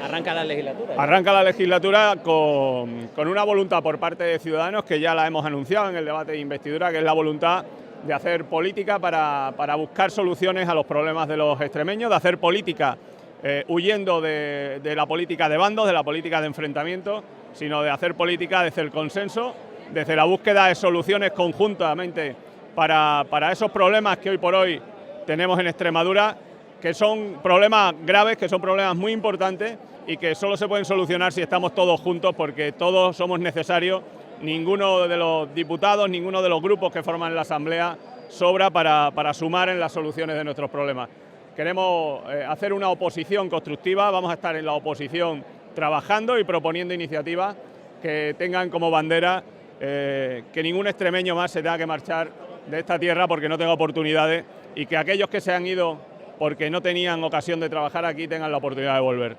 Arranca la legislatura. Arranca la legislatura con una voluntad por parte de Ciudadanos que ya la hemos anunciado en el debate de investidura, que es la voluntad de hacer política para buscar soluciones a los problemas de los extremeños, de hacer política huyendo de la política de bandos, de la política de enfrentamiento, sino de hacer política desde el consenso, desde la búsqueda de soluciones conjuntamente para esos problemas que hoy por hoy tenemos en Extremadura, que son problemas graves, que son problemas muy importantes y que solo se pueden solucionar si estamos todos juntos, porque todos somos necesarios. Ninguno de los diputados, ninguno de los grupos que forman la Asamblea sobra para sumar en las soluciones de nuestros problemas. Queremos hacer una oposición constructiva, vamos a estar en la oposición trabajando y proponiendo iniciativas que tengan como bandera que ningún extremeño más se tenga que marchar de esta tierra porque no tenga oportunidades, y que aquellos que se han ido porque no tenían ocasión de trabajar aquí tengan la oportunidad de volver.